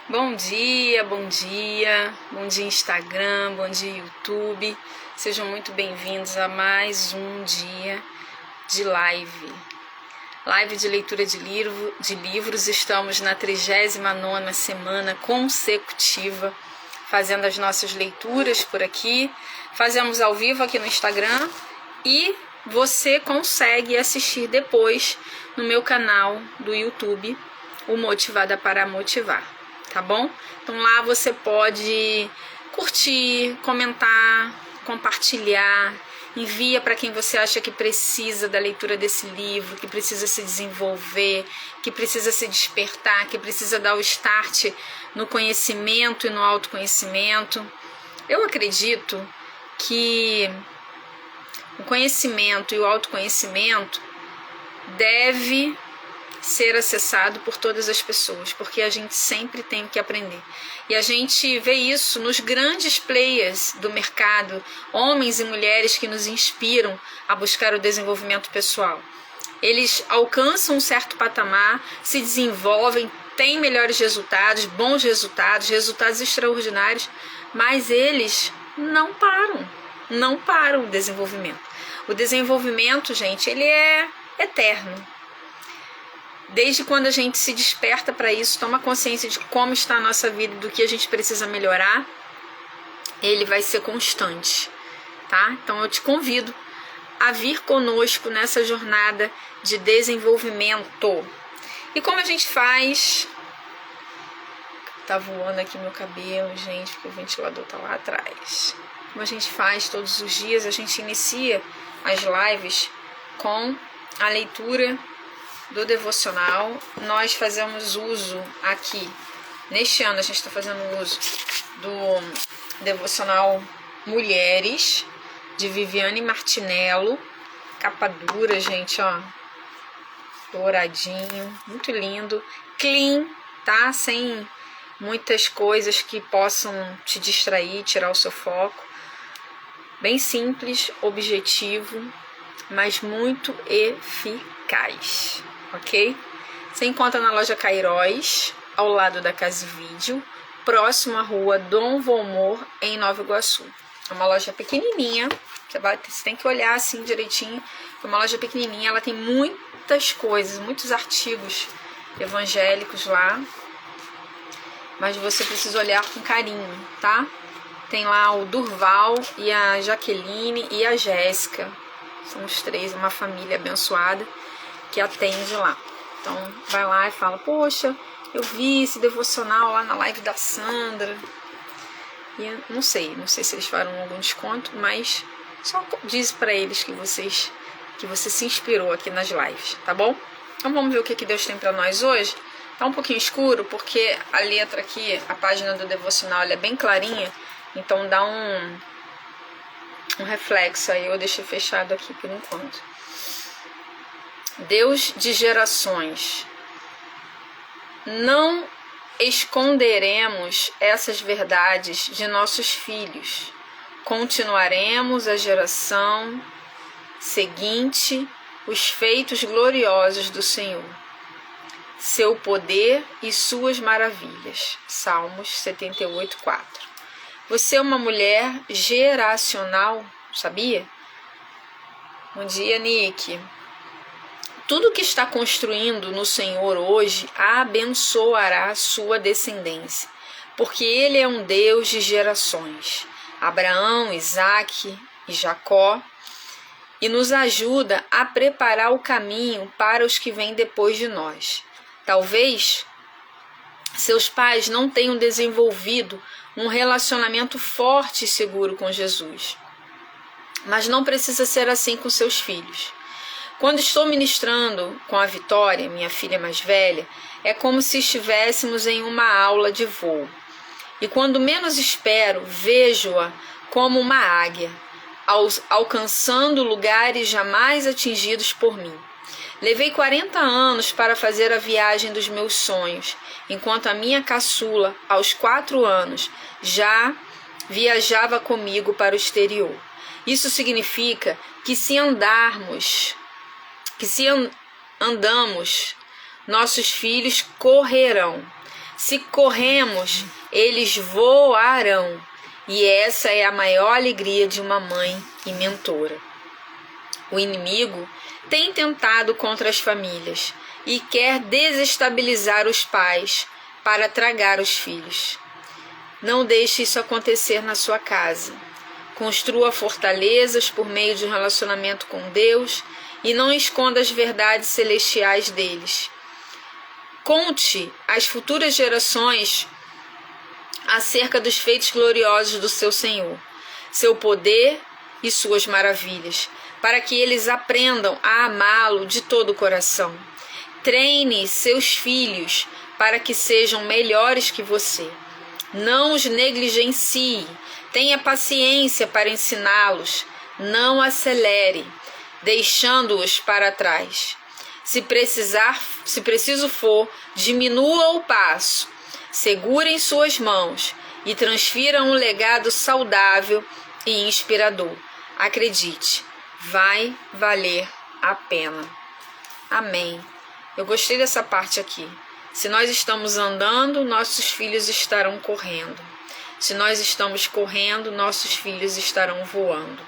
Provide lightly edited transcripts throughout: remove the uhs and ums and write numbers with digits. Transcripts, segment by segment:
Bom dia, bom dia, bom dia Instagram, bom dia YouTube. Sejam muito bem-vindos a mais um dia de live de leitura de livros. Estamos na 39ª semana consecutiva fazendo as nossas leituras por aqui. Fazemos ao vivo aqui no Instagram e você consegue assistir depois no meu canal do YouTube, o Motivada para Motivar. Tá bom? Então lá você pode curtir, comentar, compartilhar, envia para quem você acha que precisa da leitura desse livro, que precisa se desenvolver, que precisa se despertar, que precisa dar o start no conhecimento e no autoconhecimento. Eu acredito que o conhecimento e o autoconhecimento deve ser acessado por todas as pessoas, porque a gente sempre tem que aprender. E a gente vê isso nos grandes players do mercado, homens e mulheres que nos inspiram a buscar o desenvolvimento pessoal. Eles alcançam um certo patamar, se desenvolvem, têm melhores resultados, bons resultados, resultados extraordinários, mas eles não param o desenvolvimento. O desenvolvimento, gente, ele é eterno. Desde quando a gente se desperta para isso, toma consciência de como está a nossa vida, do que a gente precisa melhorar, ele vai ser constante, tá? Então eu te convido a vir conosco nessa jornada de desenvolvimento. E como a gente faz? Tá voando aqui meu cabelo, gente, porque o ventilador tá lá atrás. Como a gente faz todos os dias, a gente inicia as lives com a leitura do devocional. Nós fazemos uso aqui, neste ano a gente está fazendo uso do devocional Mulheres, de Viviane Martinello, capa dura, gente, ó, douradinho, muito lindo, clean, tá? Sem muitas coisas que possam te distrair, tirar o seu foco, bem simples, objetivo, mas muito eficaz. Ok? Você encontra na loja Cairóis, ao lado da Casa Vídeo, próximo à rua Dom Volmor, em Nova Iguaçu. É uma loja pequenininha, você tem que olhar assim direitinho. É uma loja pequenininha, ela tem muitas coisas, muitos artigos evangélicos lá, mas você precisa olhar com carinho, tá? Tem lá o Durval e a Jaqueline e a Jéssica. São os três, uma família abençoada que atende lá. Então vai lá e fala: poxa, eu vi esse devocional lá na live da Sandra, e não sei se eles farão algum desconto, mas só diz para eles que você se inspirou aqui nas lives, tá bom? Então vamos ver o que Deus tem para nós hoje. Tá um pouquinho escuro porque a letra aqui, a página do devocional, ela é bem clarinha, então dá um reflexo aí. Eu deixei fechado aqui por enquanto. Deus de gerações, não esconderemos essas verdades de nossos filhos. Continuaremos a geração seguinte os feitos gloriosos do Senhor, seu poder e suas maravilhas. Salmos 78:4. Você é uma mulher geracional, sabia? Bom dia, Nick. Tudo que está construindo no Senhor hoje abençoará a sua descendência, porque Ele é um Deus de gerações, Abraão, Isaque e Jacó, e nos ajuda a preparar o caminho para os que vêm depois de nós. Talvez seus pais não tenham desenvolvido um relacionamento forte e seguro com Jesus, mas não precisa ser assim com seus filhos. Quando estou ministrando com a Vitória, minha filha mais velha, é como se estivéssemos em uma aula de voo. E quando menos espero, vejo-a como uma águia, alcançando lugares jamais atingidos por mim. Levei 40 anos para fazer a viagem dos meus sonhos, enquanto a minha caçula, aos 4 anos, já viajava comigo para o exterior. Isso significa que se andamos, nossos filhos correrão. Se corremos, eles voarão. E essa é a maior alegria de uma mãe e mentora. O inimigo tem tentado contra as famílias e quer desestabilizar os pais para tragar os filhos. Não deixe isso acontecer na sua casa. Construa fortalezas por meio de um relacionamento com Deus e não esconda as verdades celestiais deles. Conte às futuras gerações acerca dos feitos gloriosos do seu Senhor, seu poder e suas maravilhas, para que eles aprendam a amá-lo de todo o coração. Treine seus filhos para que sejam melhores que você. Não os negligencie. Tenha paciência para ensiná-los. Não acelere, deixando-os para trás. Se preciso for, diminua o passo. Segure em suas mãos e transfira um legado saudável e inspirador. Acredite, vai valer a pena. Amém. Eu gostei dessa parte aqui. Se nós estamos andando, nossos filhos estarão correndo. Se nós estamos correndo, nossos filhos estarão voando.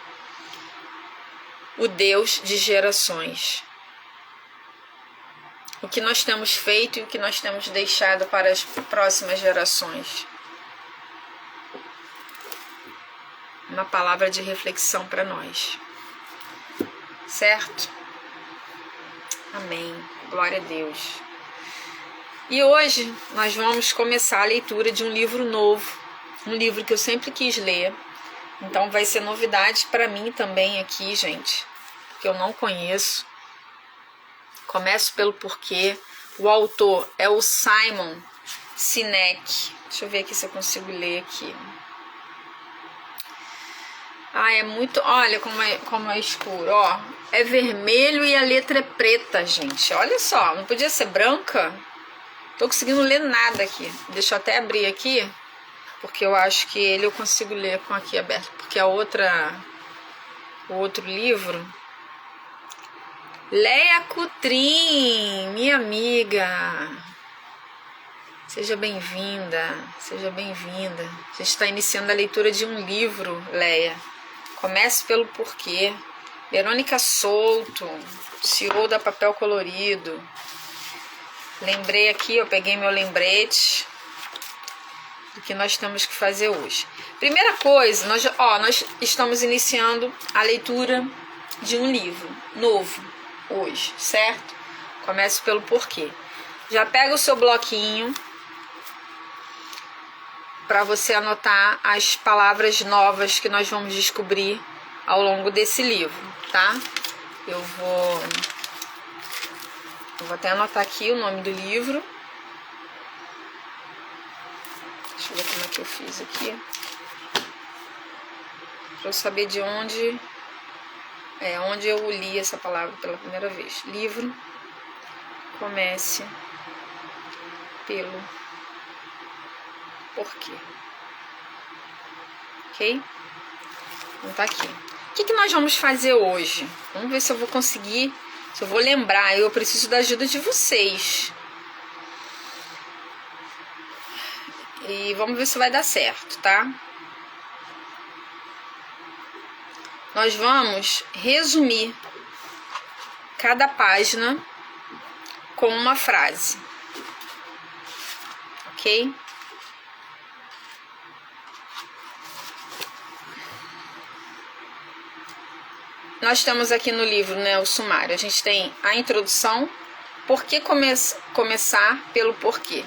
O Deus de gerações. O que nós temos feito e o que nós temos deixado para as próximas gerações. Uma palavra de reflexão para nós. Certo? Amém. Glória a Deus. E hoje nós vamos começar a leitura de um livro novo. Um livro que eu sempre quis ler. Então vai ser novidade para mim também aqui, gente. Que eu não conheço. Começo pelo porquê. O autor é o Simon Sinek. Deixa eu ver aqui se eu consigo ler aqui. É muito... Olha como é escuro, ó. É vermelho e a letra é preta, gente. Olha só, não podia ser branca? Tô conseguindo ler nada aqui. Deixa eu até abrir aqui, porque eu acho que ele eu consigo ler com aqui aberto. Porque o outro livro... Leia Cutrim, minha amiga. Seja bem-vinda, seja bem-vinda. A gente está iniciando a leitura de um livro, Leia. Comece pelo porquê. Verônica Souto, CEO da Papel Colorido. Lembrei aqui, eu peguei meu lembrete do que nós temos que fazer hoje. Primeira coisa, nós estamos iniciando a leitura de um livro novo hoje, certo? Comece pelo porquê. Já pega o seu bloquinho para você anotar as palavras novas que nós vamos descobrir ao longo desse livro, tá? Eu vou até anotar aqui o nome do livro. Deixa eu ver como é que eu fiz aqui. Para eu saber de onde eu li essa palavra pela primeira vez. Livro. Comece pelo porquê. Ok? Então tá aqui. O que nós vamos fazer hoje? Vamos ver se eu vou conseguir, se eu vou lembrar. Eu preciso da ajuda de vocês. E vamos ver se vai dar certo, tá? Nós vamos resumir cada página com uma frase. Ok? Nós temos aqui no livro, né, o sumário. A gente tem a introdução. Por que começar pelo porquê?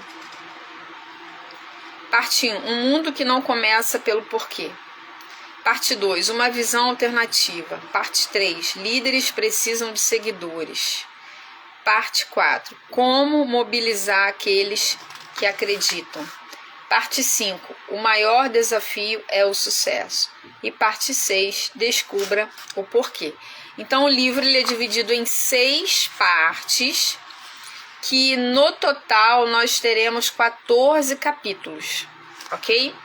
Parte 1. Um mundo que não começa pelo porquê. Parte 2. Uma visão alternativa. Parte 3. Líderes precisam de seguidores. Parte 4. Como mobilizar aqueles que acreditam. Parte 5. O maior desafio é o sucesso. E parte 6. Descubra o porquê. Então o livro ele é dividido em 6 partes, que no total nós teremos 14 capítulos, ok?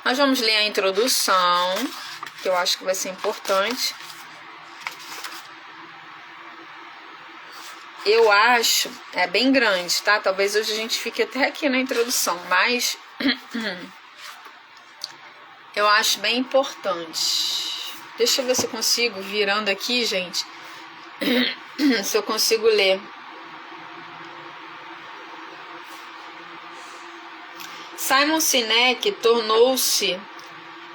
Nós vamos ler a introdução, que eu acho que vai ser importante. eu acho, é bem grande, tá? Talvez hoje a gente fique até aqui na introdução, mas eu acho bem importante. Deixa eu ver se eu consigo, virando aqui, gente, se eu consigo ler. Simon Sinek tornou-se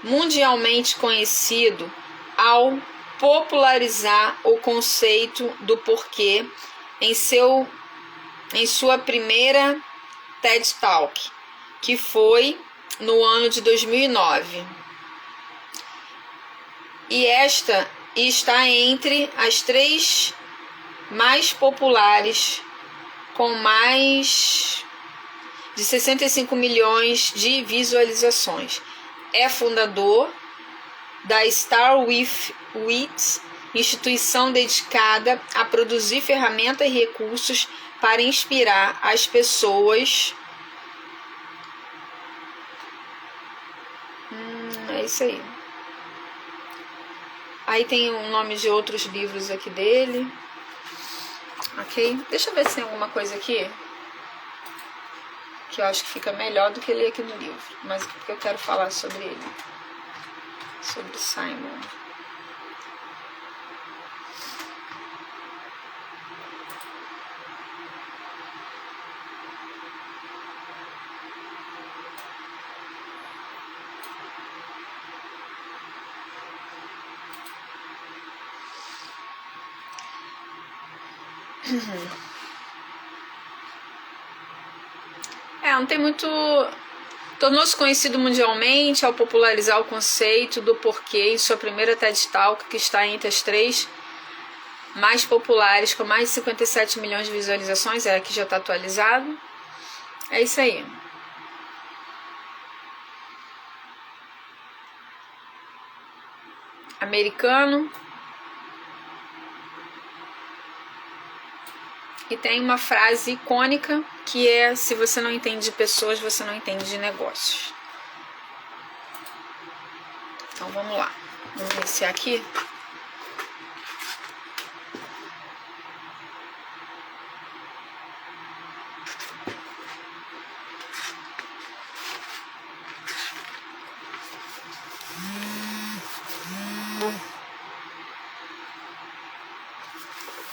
mundialmente conhecido ao popularizar o conceito do porquê em sua primeira TED Talk, que foi no ano de 2009. E esta está entre as 3 mais populares, com mais de 65 milhões de visualizações. É fundador da Star with instituição dedicada a produzir ferramentas e recursos para inspirar as pessoas. É isso aí. Aí tem o nome de outros livros aqui dele. Ok? Deixa eu ver se tem alguma coisa aqui que eu acho que fica melhor do que ler aqui no livro, mas porque eu quero falar sobre ele, sobre Simon. Não tem muito. Tornou-se conhecido mundialmente ao popularizar o conceito do porquê em sua primeira TED Talk, que está entre as 3 mais populares, com mais de 57 milhões de visualizações. Aqui já está atualizado. É isso aí. Americano. E tem uma frase icônica que é: se você não entende de pessoas, você não entende de negócios. Então vamos lá. Vamos iniciar aqui.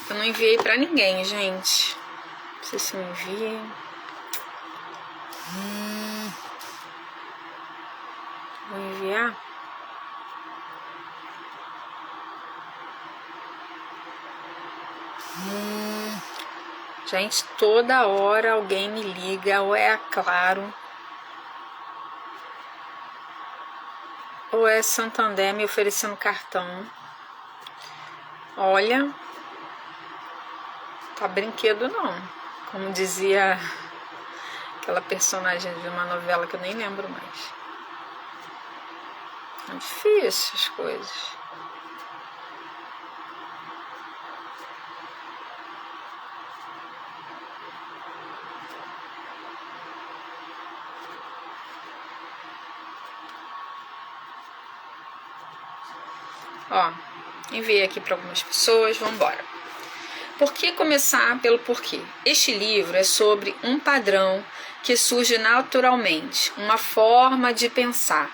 Eu não enviei pra ninguém, gente. Não sei se eu enviei. Vou enviar. Gente, toda hora alguém me liga, ou é a Claro, ou é Santander me oferecendo cartão. Olha, tá brinquedo não, como dizia aquela personagem de uma novela que eu nem lembro mais. É difícil as coisas. Ó, enviei aqui para algumas pessoas, vamos embora. Por que começar pelo porquê? Este livro é sobre um padrão que surge naturalmente, uma forma de pensar,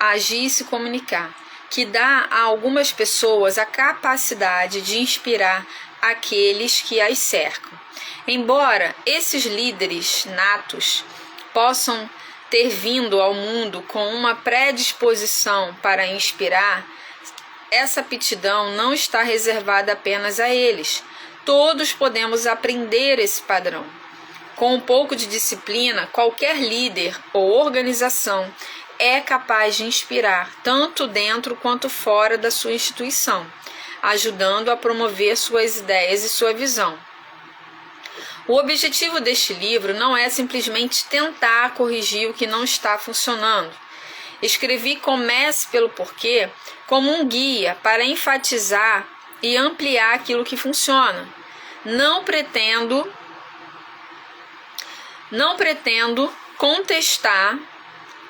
agir e se comunicar, que dá a algumas pessoas a capacidade de inspirar aqueles que as cercam. Embora esses líderes natos possam ter vindo ao mundo com uma predisposição para inspirar, essa aptidão não está reservada apenas a eles. Todos podemos aprender esse padrão. Com um pouco de disciplina, qualquer líder ou organização é capaz de inspirar tanto dentro quanto fora da sua instituição, ajudando a promover suas ideias e sua visão. O objetivo deste livro não é simplesmente tentar corrigir o que não está funcionando. Escrevi Comece pelo Porquê como um guia para enfatizar e ampliar aquilo que funciona. Não pretendo contestar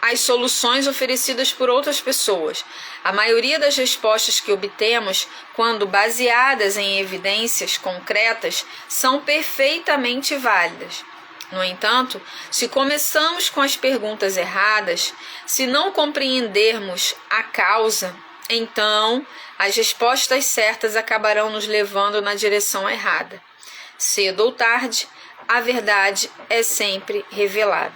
as soluções oferecidas por outras pessoas. A maioria das respostas que obtemos, quando baseadas em evidências concretas, são perfeitamente válidas. No entanto, se começamos com as perguntas erradas, se não compreendermos a causa, então as respostas certas acabarão nos levando na direção errada. Cedo ou tarde, a verdade é sempre revelada.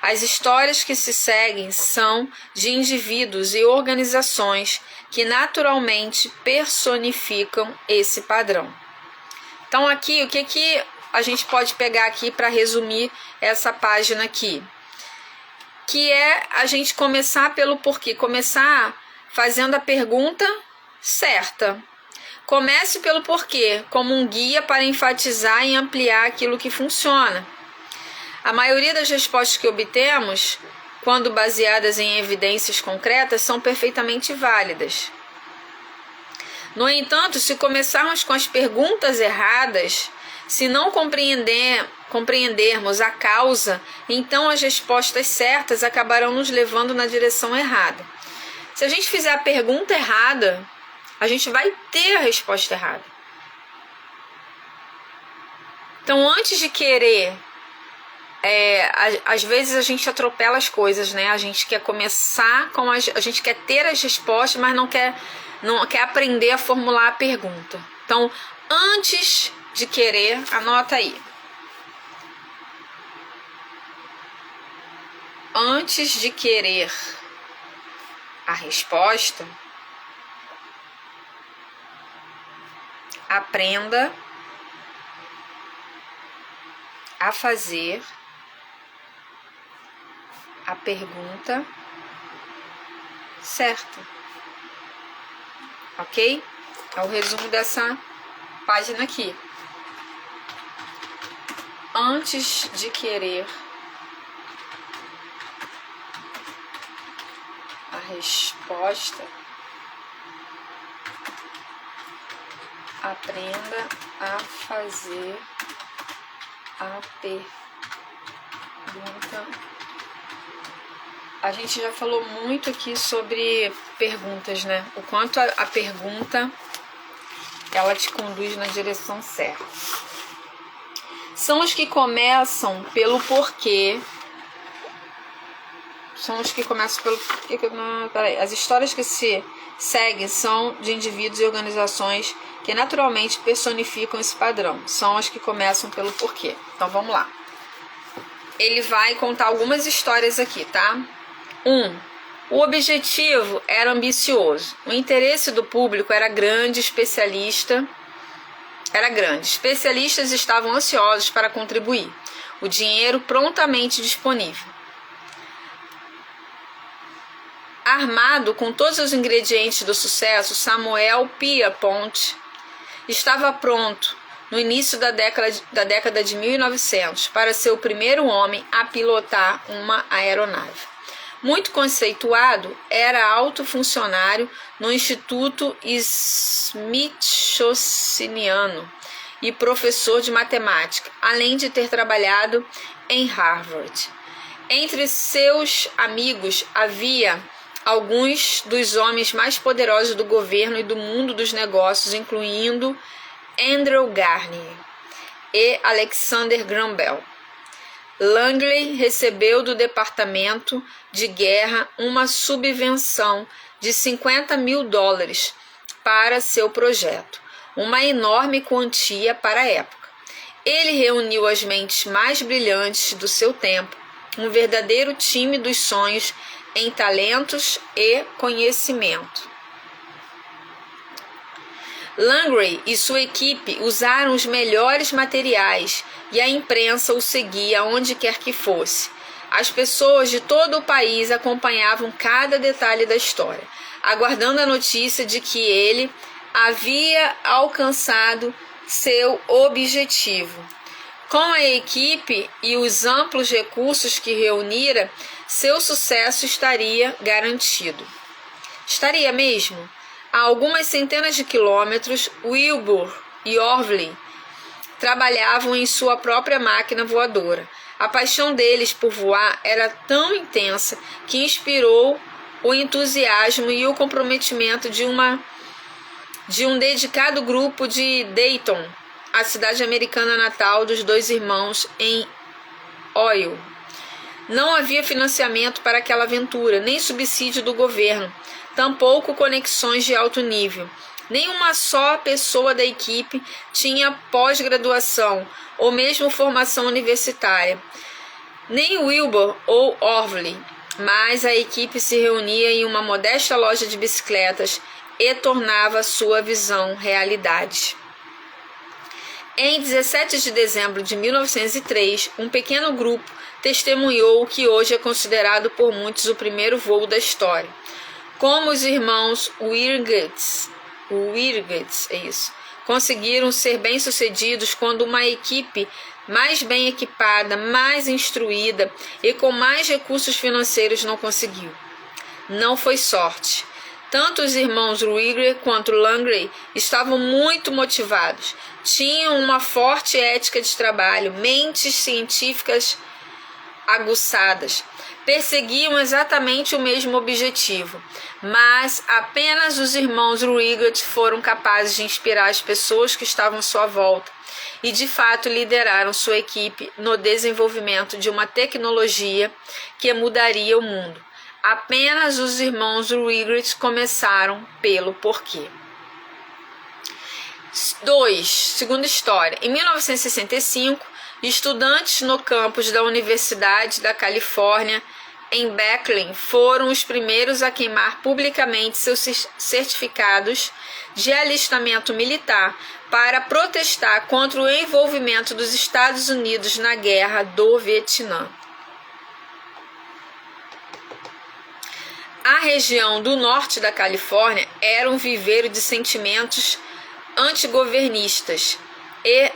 As histórias que se seguem são de indivíduos e organizações que naturalmente personificam esse padrão. Então aqui, o que a gente pode pegar aqui para resumir essa página aqui? Que é a gente começar pelo porquê, começar fazendo a pergunta certa. Comece pelo porquê, como um guia para enfatizar e ampliar aquilo que funciona. A maioria das respostas que obtemos, quando baseadas em evidências concretas, são perfeitamente válidas. No entanto, se começarmos com as perguntas erradas, se não compreendermos a causa, então as respostas certas acabarão nos levando na direção errada. Se a gente fizer a pergunta errada, a gente vai ter a resposta errada. Então, antes de querer, às vezes a gente atropela as coisas, né? A gente quer começar com a gente quer ter as respostas, mas não quer aprender a formular a pergunta. Então, antes de querer, anota aí. Antes de querer a resposta, aprenda a fazer a pergunta certa. Ok? É o resumo dessa página aqui. Antes de querer a resposta, aprenda a fazer a pergunta. A gente já falou muito aqui sobre perguntas, né? O quanto a pergunta ela te conduz na direção certa. São os que começam pelo porquê. São os que começam pelo porquê. As histórias que se seguem são de indivíduos e organizações que naturalmente personificam esse padrão. São as que começam pelo porquê. Então vamos lá. Ele vai contar algumas histórias aqui, tá? 1. O objetivo era ambicioso. O interesse do público era grande, especialistas estavam ansiosos para contribuir. O dinheiro prontamente disponível. Armado com todos os ingredientes do sucesso, Samuel Pierpont estava pronto no início da década de 1900 para ser o primeiro homem a pilotar uma aeronave. Muito conceituado, era alto funcionário no Instituto Smithsoniano e professor de matemática, além de ter trabalhado em Harvard. Entre seus amigos havia alguns dos homens mais poderosos do governo e do mundo dos negócios, incluindo Andrew Carnegie e Alexander Graham Bell. Langley recebeu do Departamento de Guerra uma subvenção de $50 mil para seu projeto, uma enorme quantia para a época. Ele reuniu as mentes mais brilhantes do seu tempo, um verdadeiro time dos sonhos em talentos e conhecimento. Langley e sua equipe usaram os melhores materiais e a imprensa o seguia onde quer que fosse. As pessoas de todo o país acompanhavam cada detalhe da história, aguardando a notícia de que ele havia alcançado seu objetivo. Com a equipe e os amplos recursos que reunira, seu sucesso estaria garantido. Estaria mesmo? A algumas centenas de quilômetros, Wilbur e Orville trabalhavam em sua própria máquina voadora. A paixão deles por voar era tão intensa que inspirou o entusiasmo e o comprometimento de um dedicado grupo de Dayton, a cidade americana natal dos dois irmãos, em Ohio. Não havia financiamento para aquela aventura, nem subsídio do governo, tampouco conexões de alto nível. Nenhuma só pessoa da equipe tinha pós-graduação ou mesmo formação universitária, nem Wilbur ou Orville, mas a equipe se reunia em uma modesta loja de bicicletas e tornava sua visão realidade. Em 17 de dezembro de 1903, um pequeno grupo testemunhou o que hoje é considerado por muitos o primeiro voo da história. Como os irmãos Wirgetz, conseguiram ser bem-sucedidos quando uma equipe mais bem equipada, mais instruída e com mais recursos financeiros não conseguiu. Não foi sorte. Tanto os irmãos Wrigley quanto Langley estavam muito motivados, tinham uma forte ética de trabalho, mentes científicas aguçadas, perseguiam exatamente o mesmo objetivo, mas apenas os irmãos Wrigley foram capazes de inspirar as pessoas que estavam à sua volta e de fato lideraram sua equipe no desenvolvimento de uma tecnologia que mudaria o mundo. Apenas os irmãos Wrigley começaram pelo porquê. 2. Segunda história. Em 1965, estudantes no campus da Universidade da Califórnia, em Berkeley, foram os primeiros a queimar publicamente seus certificados de alistamento militar para protestar contra o envolvimento dos Estados Unidos na Guerra do Vietnã. A região do norte da Califórnia era um viveiro de sentimentos antigovernistas e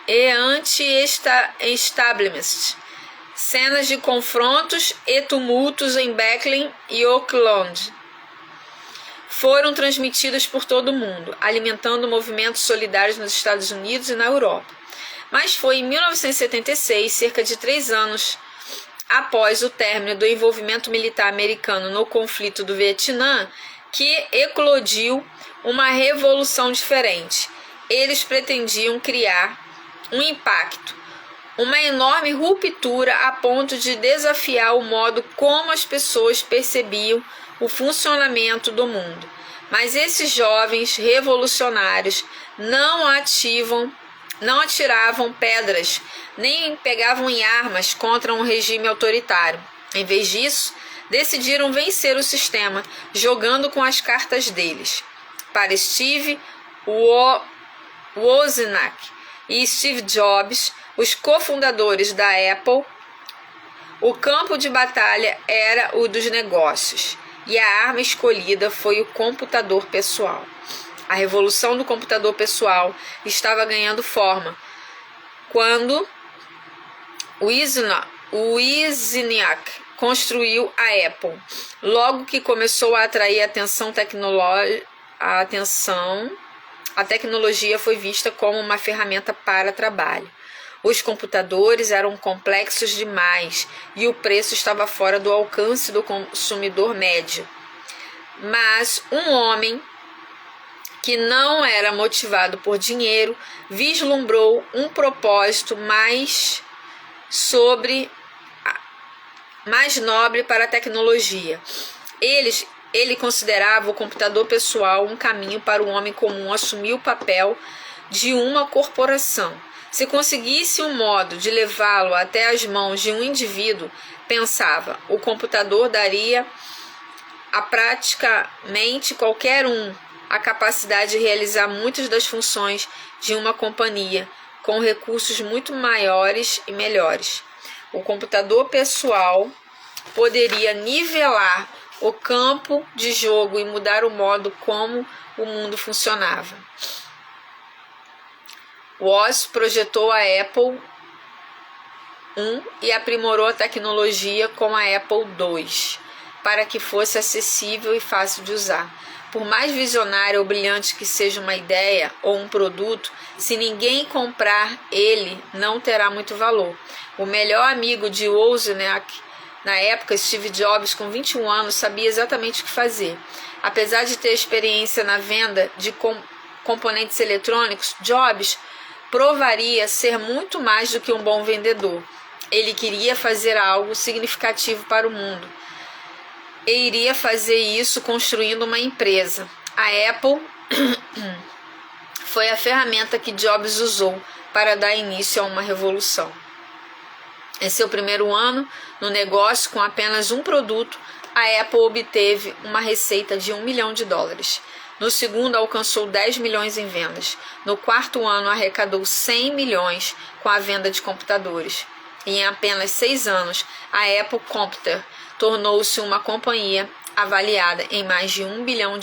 anti-establishment. Cenas de confrontos e tumultos em Berkeley e Oakland foram transmitidas por todo o mundo, alimentando movimentos solidários nos Estados Unidos e na Europa. Mas foi em 1976, cerca de 3 anos após o término do envolvimento militar americano no conflito do Vietnã, que eclodiu uma revolução diferente. Eles pretendiam criar um impacto, uma enorme ruptura a ponto de desafiar o modo como as pessoas percebiam o funcionamento do mundo. Mas esses jovens revolucionários não atiravam pedras, nem pegavam em armas contra um regime autoritário. Em vez disso, decidiram vencer o sistema, jogando com as cartas deles. Para Steve Wozniak e Steve Jobs, os cofundadores da Apple, o campo de batalha era o dos negócios, e a arma escolhida foi o computador pessoal. A revolução do computador pessoal estava ganhando forma quando Wozniak construiu a Apple. Logo que começou a atrair a tecnologia foi vista como uma ferramenta para trabalho. Os computadores eram complexos demais e o preço estava fora do alcance do consumidor médio. Mas um homem que não era motivado por dinheiro vislumbrou um propósito mais nobre para a tecnologia. Ele considerava o computador pessoal um caminho para o homem comum assumir o papel de uma corporação. Se conseguisse um modo de levá-lo até as mãos de um indivíduo, pensava, o computador daria a praticamente qualquer um a capacidade de realizar muitas das funções de uma companhia, com recursos muito maiores e melhores. O computador pessoal poderia nivelar o campo de jogo e mudar o modo como o mundo funcionava. Woz projetou a Apple I e aprimorou a tecnologia com a Apple II para que fosse acessível e fácil de usar. Por mais visionária ou brilhante que seja uma ideia ou um produto, se ninguém comprar ele, não terá muito valor. O melhor amigo de Wozniak, na época, Steve Jobs, com 21 anos, sabia exatamente o que fazer. Apesar de ter experiência na venda de componentes eletrônicos, Jobs provaria ser muito mais do que um bom vendedor. Ele queria fazer algo significativo para o mundo. E iria fazer isso construindo uma empresa. A Apple foi a ferramenta que Jobs usou para dar início a uma revolução. Em seu primeiro ano no negócio, com apenas um produto, a Apple obteve uma receita de $1 milhão. No segundo, alcançou 10 milhões em vendas. No quarto ano, arrecadou 100 milhões com a venda de computadores. E em apenas 6 anos, a Apple Computer tornou-se uma companhia avaliada em mais de $1 bilhão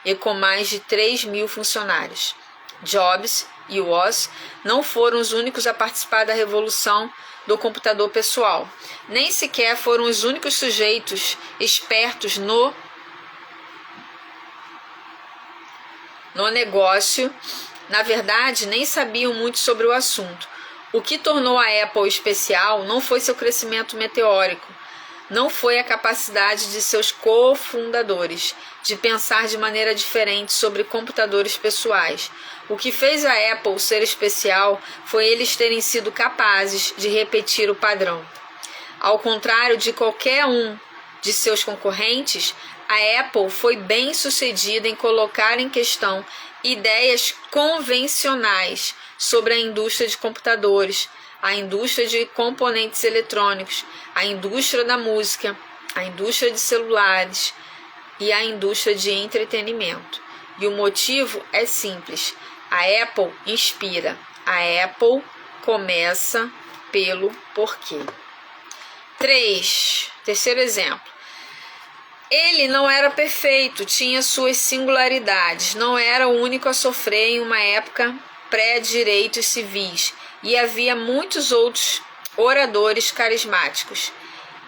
e com mais de 3 mil funcionários. Jobs e Woz não foram os únicos a participar da revolução do computador pessoal. Nem sequer foram os únicos sujeitos espertos no negócio. Na verdade, nem sabiam muito sobre o assunto. O que tornou a Apple especial não foi seu crescimento meteórico, não foi a capacidade de seus cofundadores de pensar de maneira diferente sobre computadores pessoais. O que fez a Apple ser especial foi eles terem sido capazes de repetir o padrão. Ao contrário de qualquer um de seus concorrentes, a Apple foi bem sucedida em colocar em questão ideias convencionais sobre a indústria de computadores, a indústria de componentes eletrônicos, a indústria da música, a indústria de celulares e a indústria de entretenimento. E o motivo é simples: a Apple inspira, a Apple começa pelo porquê. Terceiro exemplo. Ele não era perfeito, tinha suas singularidades, não era o único a sofrer em uma época pré-direitos civis, e havia muitos outros oradores carismáticos.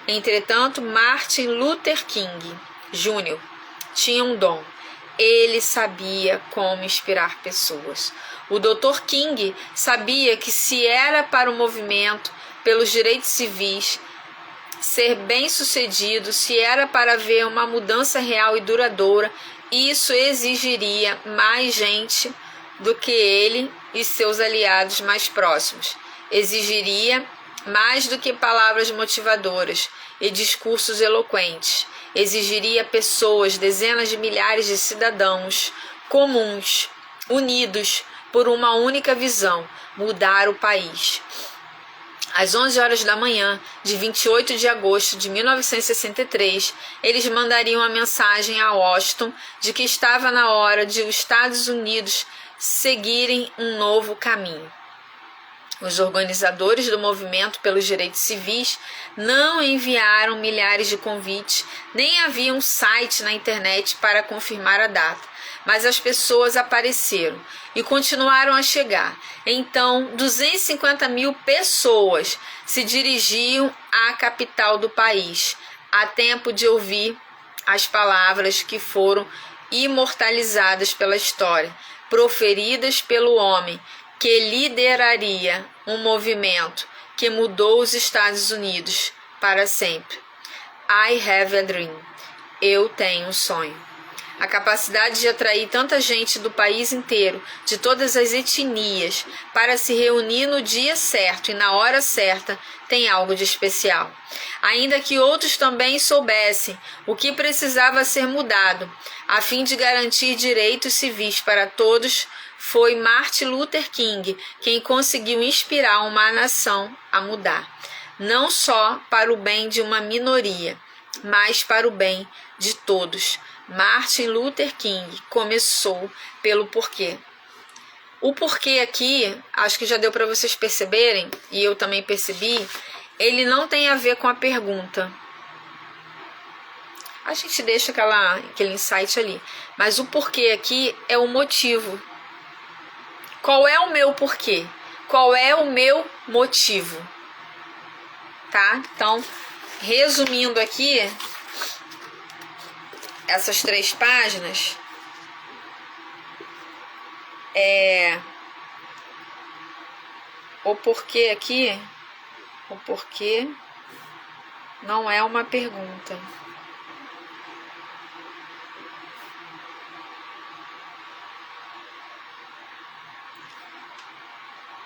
Entretanto, Martin Luther King Jr. tinha um dom. Ele sabia como inspirar pessoas. O Dr. King sabia que se era para o movimento pelos direitos civis ser bem-sucedido, se era para ver uma mudança real e duradoura, isso exigiria mais gente do que ele e seus aliados mais próximos. Exigiria mais do que palavras motivadoras e discursos eloquentes. Exigiria pessoas, dezenas de milhares de cidadãos comuns, unidos por uma única visão: mudar o país. Às 11 horas da manhã de 28 de agosto de 1963, eles mandariam a mensagem a Washington de que estava na hora de os Estados Unidos seguirem um novo caminho. Os organizadores do movimento pelos direitos civis não enviaram milhares de convites, nem havia um site na internet para confirmar a data, mas as pessoas apareceram e continuaram a chegar. Então, 250 mil pessoas se dirigiam à capital do país, a tempo de ouvir as palavras que foram imortalizadas pela história, proferidas pelo homem que lideraria um movimento que mudou os Estados Unidos para sempre. I have a dream. Eu tenho um sonho. A capacidade de atrair tanta gente do país inteiro, de todas as etnias, para se reunir no dia certo e na hora certa, tem algo de especial. Ainda que outros também soubessem o que precisava ser mudado, a fim de garantir direitos civis para todos, foi Martin Luther King quem conseguiu inspirar uma nação a mudar, não só para o bem de uma minoria, mas para o bem de todos. Martin Luther King começou pelo porquê. O porquê aqui, acho que já deu para vocês perceberem, e eu também percebi, ele não tem a ver com a pergunta. A gente deixa aquele insight ali, mas o porquê aqui é o motivo. Qual é o meu porquê? Qual é o meu motivo? Tá? Então, resumindo aqui, essas 3 páginas, o porquê aqui, o porquê não é uma pergunta.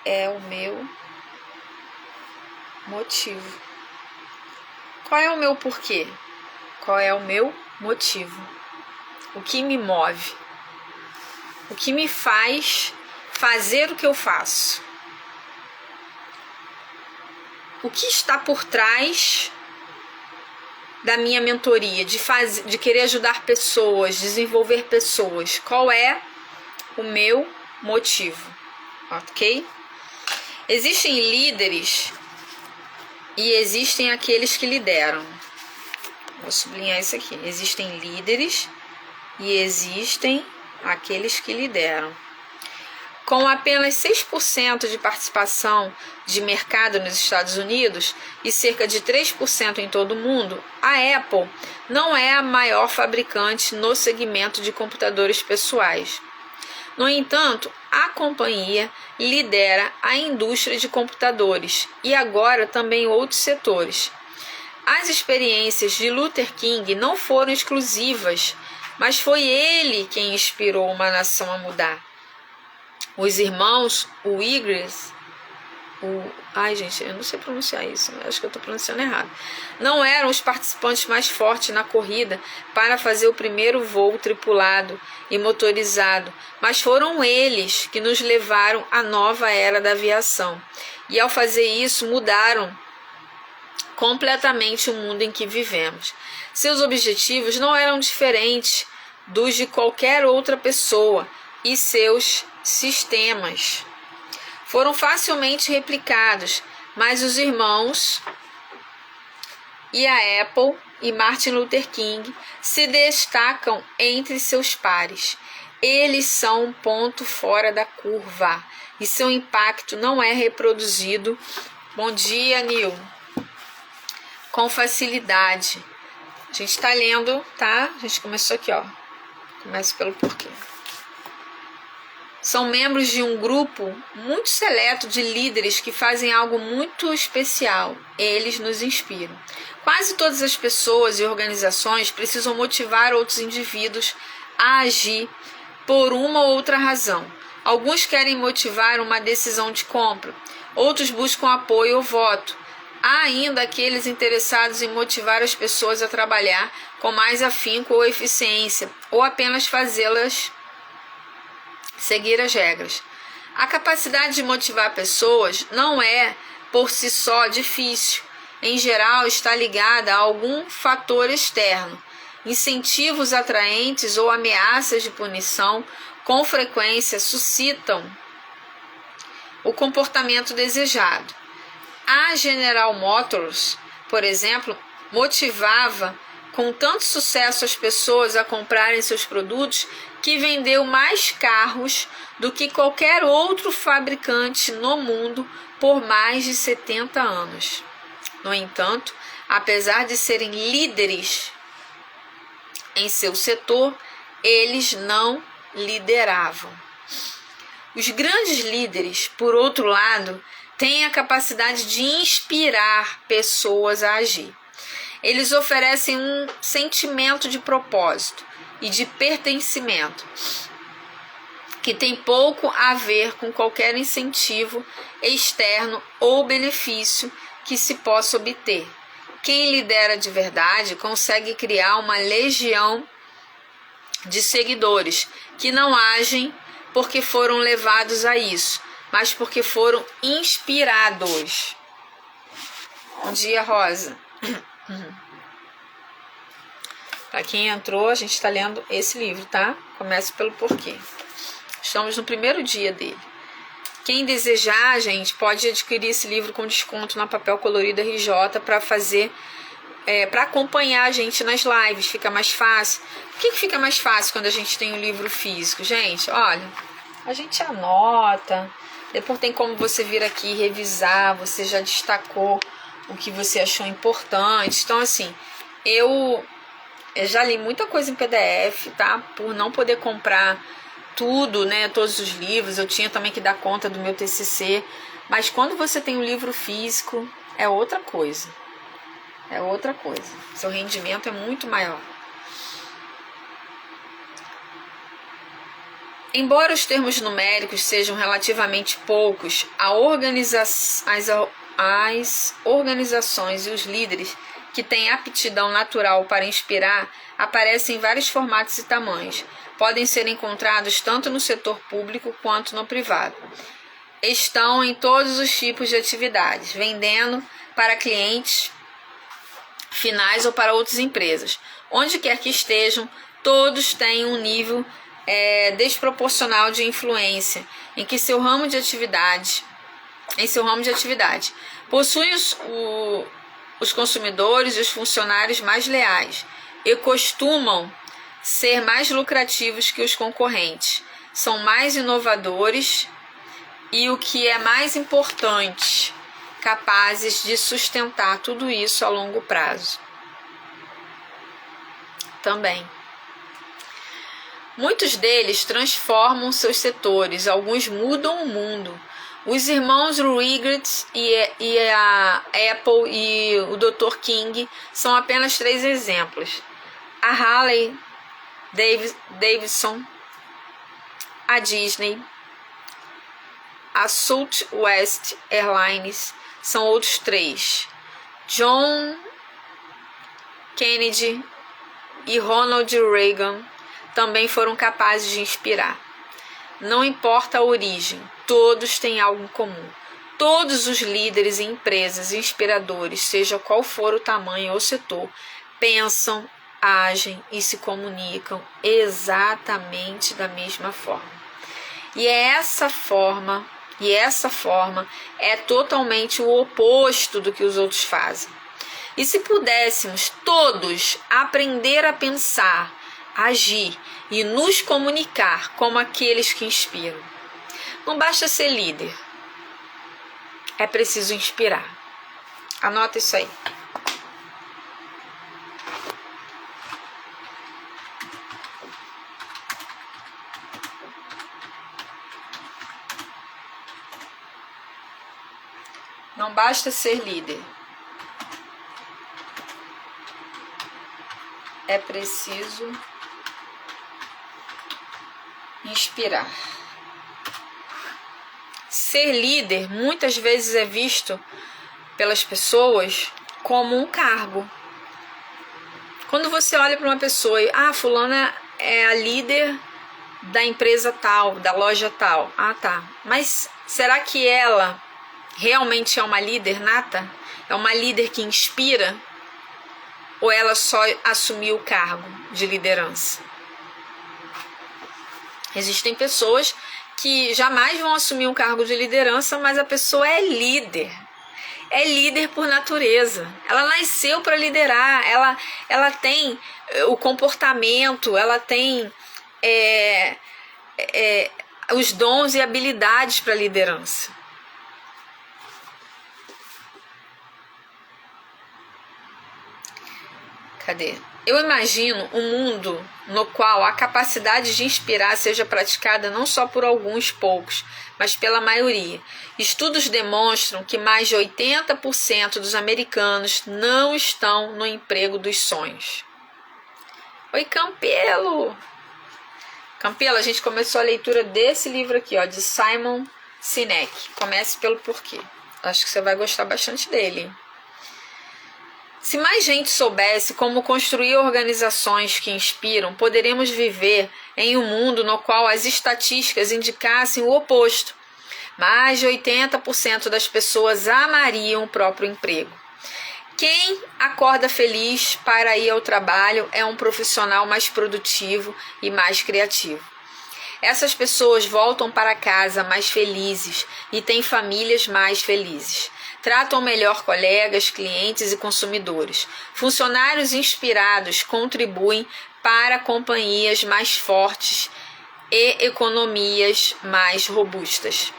É o meu motivo. Qual é o meu porquê? Qual é o meu motivo? O que me move? O que me faz fazer o que eu faço? O que está por trás da minha mentoria, de querer ajudar pessoas, desenvolver pessoas? Qual é o meu motivo? Ok? Existem líderes e existem aqueles que lideram. Vou sublinhar isso aqui. Existem líderes e existem aqueles que lideram. Com apenas 6% de participação de mercado nos Estados Unidos e cerca de 3% em todo o mundo, a Apple não é a maior fabricante no segmento de computadores pessoais. No entanto, a companhia lidera a indústria de computadores e agora também outros setores. As experiências de Luther King não foram exclusivas, mas foi ele quem inspirou uma nação a mudar. Os irmãos Wiggins, ai gente, eu não sei pronunciar isso, acho que eu estou pronunciando errado, não eram os participantes mais fortes na corrida para fazer o primeiro voo tripulado e motorizado, mas foram eles que nos levaram à nova era da aviação. E ao fazer isso, mudaram completamente o mundo em que vivemos. Seus objetivos não eram diferentes dos de qualquer outra pessoa e seus sistemas foram facilmente replicados, mas os irmãos e a Apple e Martin Luther King se destacam entre seus pares. Eles são um ponto fora da curva e seu impacto não é reproduzido. Bom dia, Nil. Com facilidade. A gente está lendo, tá? A gente começou aqui, ó. Começa pelo porquê. São membros de um grupo muito seleto de líderes que fazem algo muito especial. Eles nos inspiram. Quase todas as pessoas e organizações precisam motivar outros indivíduos a agir por uma ou outra razão. Alguns querem motivar uma decisão de compra, outros buscam apoio ou voto. Há ainda aqueles interessados em motivar as pessoas a trabalhar com mais afinco ou eficiência, ou apenas fazê-las seguir as regras. A capacidade de motivar pessoas não é, por si só, difícil. Em geral, está ligada a algum fator externo. Incentivos atraentes ou ameaças de punição com frequência suscitam o comportamento desejado. A General Motors, por exemplo, motivava com tanto sucesso as pessoas a comprarem seus produtos que vendeu mais carros do que qualquer outro fabricante no mundo por mais de 70 anos. No entanto, apesar de serem líderes em seu setor, eles não lideravam. Os grandes líderes, por outro lado, têm a capacidade de inspirar pessoas a agir. Eles oferecem um sentimento de propósito e de pertencimento que tem pouco a ver com qualquer incentivo externo ou benefício que se possa obter. Quem lidera de verdade consegue criar uma legião de seguidores que não agem porque foram levados a isso, mas porque foram inspirados. Bom dia, Rosa. Para quem entrou, a gente está lendo esse livro, tá? Começa pelo porquê. Estamos no primeiro dia dele. Quem desejar, gente, pode adquirir esse livro com desconto na Papel Colorido RJ para fazer, para acompanhar a gente nas lives. Fica mais fácil. Por que fica mais fácil quando a gente tem um livro físico? Gente, olha, a gente anota, depois tem como você vir aqui revisar, você já destacou o que você achou importante. Então, assim, eu Eu já li muita coisa em PDF, tá? Por não poder comprar tudo, né? Todos os livros. Eu tinha também que dar conta do meu TCC. Mas quando você tem um livro físico, é outra coisa. É outra coisa. Seu rendimento é muito maior. Embora os termos numéricos sejam relativamente poucos, as organizações e os líderes que têm aptidão natural para inspirar aparecem em vários formatos e tamanhos. Podem ser encontrados tanto no setor público quanto no privado. Estão em todos os tipos de atividades, vendendo para clientes finais ou para outras empresas. Onde quer que estejam, todos têm um nível desproporcional de influência em seu ramo de atividade. Possuem os consumidores e os funcionários mais leais e costumam ser mais lucrativos que os concorrentes. São mais inovadores e, o que é mais importante, capazes de sustentar tudo isso a longo prazo. Também. Muitos deles transformam seus setores, alguns mudam o mundo. Os irmãos Riegert e a Apple e o Dr. King são apenas 3 exemplos. A Harley Davidson, a Disney, a Southwest Airlines são outros 3. John Kennedy e Ronald Reagan também foram capazes de inspirar. Não importa a origem, todos têm algo em comum. Todos os líderes e empresas inspiradores, seja qual for o tamanho ou setor, pensam, agem e se comunicam exatamente da mesma forma. E essa forma é totalmente o oposto do que os outros fazem. E se pudéssemos todos aprender a pensar, agir e nos comunicar como aqueles que inspiram. Não basta ser líder, é preciso inspirar. Anota isso aí. Não basta ser líder, é preciso inspirar. Ser líder muitas vezes é visto pelas pessoas como um cargo. Quando você olha para uma pessoa e fulana é a líder da empresa tal, da loja tal. Tá. Mas será que ela realmente é uma líder nata? É uma líder que inspira? Ou ela só assumiu o cargo de liderança? Existem pessoas que jamais vão assumir um cargo de liderança, mas a pessoa é líder. É líder por natureza. Ela nasceu para liderar. Ela tem o comportamento, ela tem os dons e habilidades para liderança. Cadê? Eu imagino um mundo no qual a capacidade de inspirar seja praticada não só por alguns poucos, mas pela maioria. Estudos demonstram que mais de 80% dos americanos não estão no emprego dos sonhos. Oi, Campelo! Campelo, a gente começou a leitura desse livro aqui, de Simon Sinek. Comece pelo porquê. Acho que você vai gostar bastante dele. Se mais gente soubesse como construir organizações que inspiram, poderemos viver em um mundo no qual as estatísticas indicassem o oposto. Mais de 80% das pessoas amariam o próprio emprego. Quem acorda feliz para ir ao trabalho é um profissional mais produtivo e mais criativo. Essas pessoas voltam para casa mais felizes e têm famílias mais felizes. Tratam melhor colegas, clientes e consumidores. Funcionários inspirados contribuem para companhias mais fortes e economias mais robustas.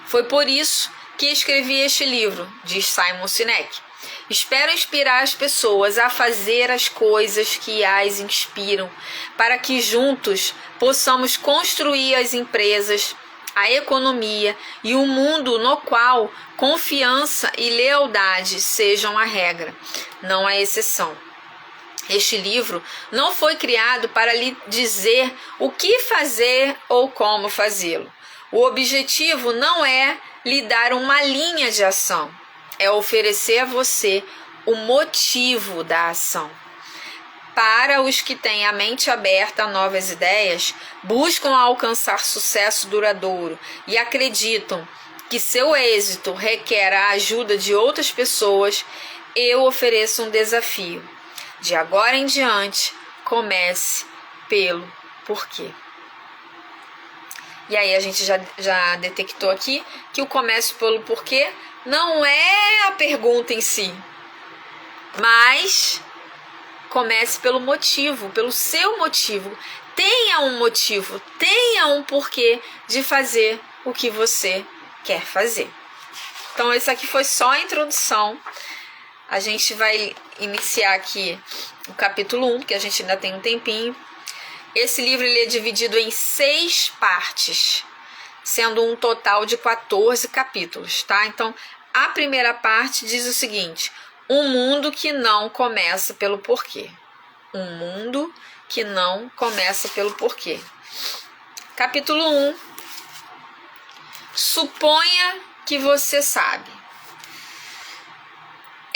Foi por isso que escrevi este livro, diz Simon Sinek. Espero inspirar as pessoas a fazer as coisas que as inspiram, para que juntos possamos construir as empresas, a economia e um mundo no qual confiança e lealdade sejam a regra, não a exceção. Este livro não foi criado para lhe dizer o que fazer ou como fazê-lo. O objetivo não é lhe dar uma linha de ação, é oferecer a você o motivo da ação. Para os que têm a mente aberta a novas ideias, buscam alcançar sucesso duradouro e acreditam que seu êxito requer a ajuda de outras pessoas, eu ofereço um desafio. De agora em diante, comece pelo porquê. E aí a gente já detectou aqui que o comece pelo porquê não é a pergunta em si, mas comece pelo motivo, pelo seu motivo. Tenha um motivo, tenha um porquê de fazer o que você quer fazer. Então, esse aqui foi só a introdução. A gente vai iniciar aqui o capítulo 1, porque a gente ainda tem um tempinho. Esse livro ele é dividido em 6 partes, sendo um total de 14 capítulos, tá? Então, a primeira parte diz o seguinte: um mundo que não começa pelo porquê. Um mundo que não começa pelo porquê. Capítulo 1. Suponha que você sabe.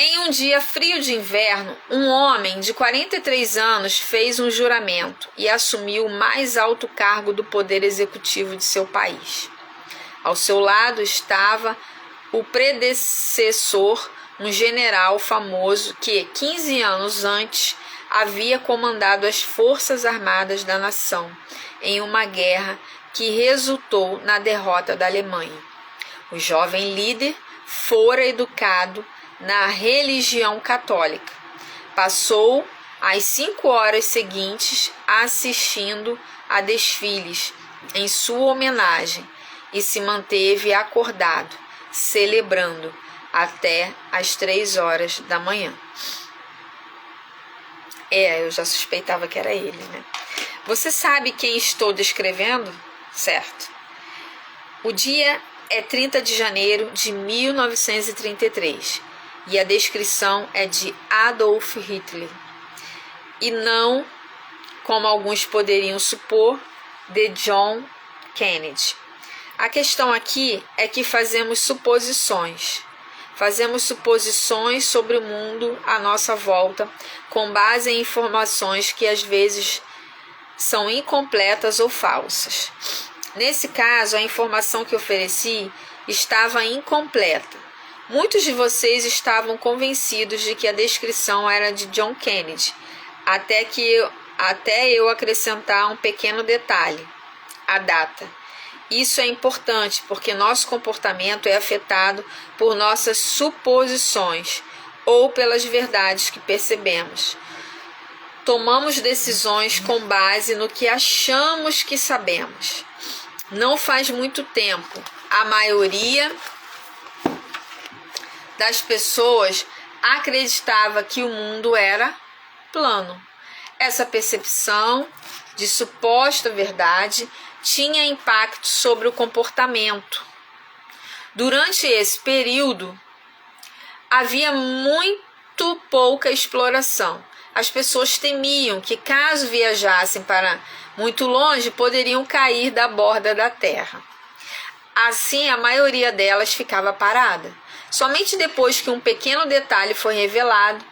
Em um dia frio de inverno, um homem de 43 anos fez um juramento e assumiu o mais alto cargo do poder executivo de seu país. Ao seu lado estava o predecessor, um general famoso que, 15 anos antes, havia comandado as forças armadas da nação em uma guerra que resultou na derrota da Alemanha. O jovem líder fora educado na religião católica. Passou as 5 horas seguintes assistindo a desfiles em sua homenagem e se manteve acordado, celebrando até as 3 horas da manhã. Eu já suspeitava que era ele, né? Você sabe quem estou descrevendo? Certo. O dia é 30 de janeiro de 1933 e a descrição é de Adolf Hitler e não, como alguns poderiam supor, de John Kennedy. A questão aqui é que fazemos suposições sobre o mundo à nossa volta com base em informações que às vezes são incompletas ou falsas. Nesse caso, a informação que ofereci estava incompleta. Muitos de vocês estavam convencidos de que a descrição era de John Kennedy, até eu acrescentar um pequeno detalhe: a data. Isso é importante porque nosso comportamento é afetado por nossas suposições ou pelas verdades que percebemos. Tomamos decisões com base no que achamos que sabemos. Não faz muito tempo, a maioria das pessoas acreditava que o mundo era plano. Essa percepção de suposta verdade tinha impacto sobre o comportamento. Durante esse período, havia muito pouca exploração. As pessoas temiam que, caso viajassem para muito longe, poderiam cair da borda da Terra. Assim, a maioria delas ficava parada. Somente depois que um pequeno detalhe foi revelado,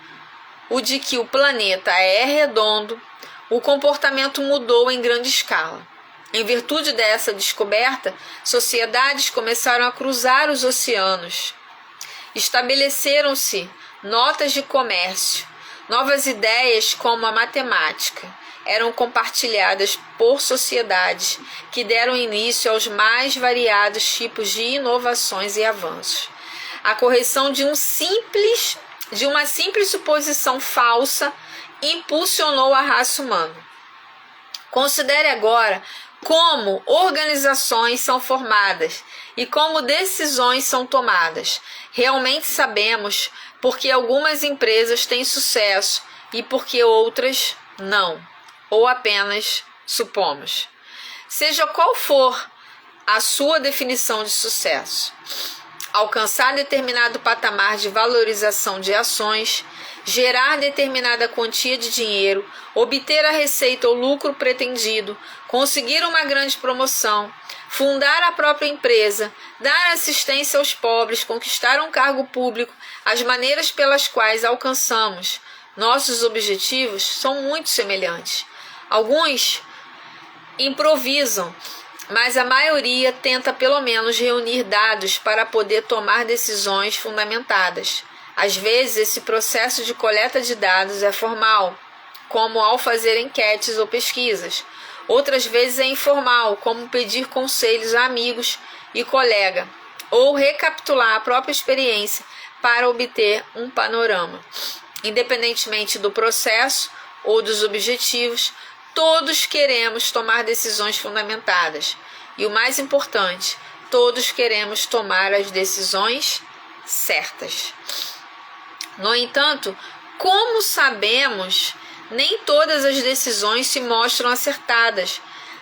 o de que o planeta é redondo, o comportamento mudou em grande escala. Em virtude dessa descoberta, sociedades começaram a cruzar os oceanos. Estabeleceram-se notas de comércio. Novas ideias, como a matemática, eram compartilhadas por sociedades que deram início aos mais variados tipos de inovações e avanços. A correção de uma simples suposição falsa impulsionou a raça humana. Considere agora como organizações são formadas e como decisões são tomadas. Realmente sabemos porque algumas empresas têm sucesso e porque outras não, ou apenas supomos. Seja qual for a sua definição de sucesso, alcançar determinado patamar de valorização de ações, gerar determinada quantia de dinheiro, obter a receita ou lucro pretendido, conseguir uma grande promoção, fundar a própria empresa, dar assistência aos pobres, conquistar um cargo público, as maneiras pelas quais alcançamos nossos objetivos são muito semelhantes. Alguns improvisam, mas a maioria tenta pelo menos reunir dados para poder tomar decisões fundamentadas. Às vezes, esse processo de coleta de dados é formal, como ao fazer enquetes ou pesquisas. Outras vezes é informal, como pedir conselhos a amigos e colegas, ou recapitular a própria experiência para obter um panorama. Independentemente do processo ou dos objetivos, todos queremos tomar decisões fundamentadas. E o mais importante, todos queremos tomar as decisões certas. No entanto, como sabemos, nem todas as decisões se mostram acertadas.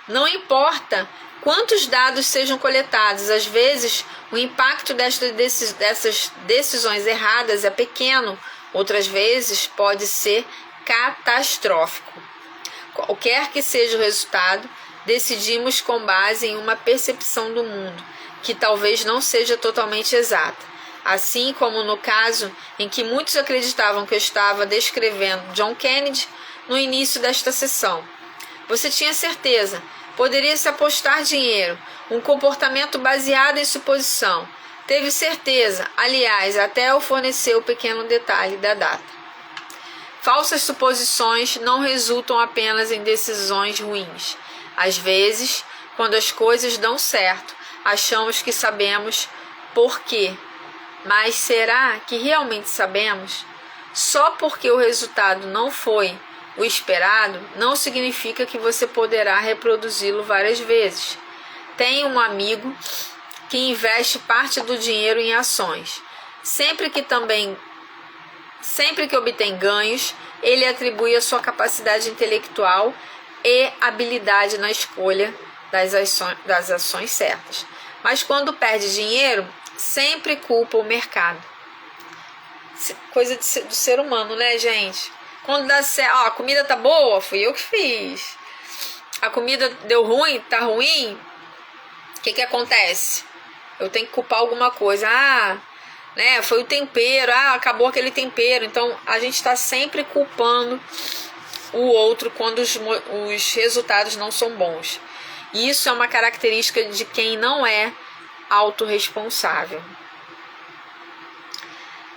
Não importa quantos dados sejam coletados, às vezes o impacto dessas decisões erradas é pequeno, outras vezes pode ser catastrófico. Qualquer que seja o resultado, decidimos com base em uma percepção do mundo, que talvez não seja totalmente exata. Assim como no caso em que muitos acreditavam que eu estava descrevendo John Kennedy no início desta sessão. Você tinha certeza, poderia-se apostar dinheiro, um comportamento baseado em suposição. Teve certeza, aliás, até eu fornecer o pequeno detalhe da data. Falsas suposições não resultam apenas em decisões ruins. Às vezes, quando as coisas dão certo, achamos que sabemos por quê. Mas será que realmente sabemos? Só porque o resultado não foi o esperado, não significa que você poderá reproduzi-lo várias vezes. Tenho um amigo que investe parte do dinheiro em ações. Sempre que obtém ganhos, ele atribui a sua capacidade intelectual e habilidade na escolha das ações certas. Mas quando perde dinheiro, sempre culpa o mercado. Coisa do ser humano, né, gente? Quando dá certo, a comida tá boa, fui eu que fiz. A comida deu ruim, tá ruim. O que acontece? Eu tenho que culpar alguma coisa. Foi o tempero, acabou aquele tempero. Então a gente está sempre culpando o outro quando os resultados não são bons. E isso é uma característica de quem não é autorresponsável.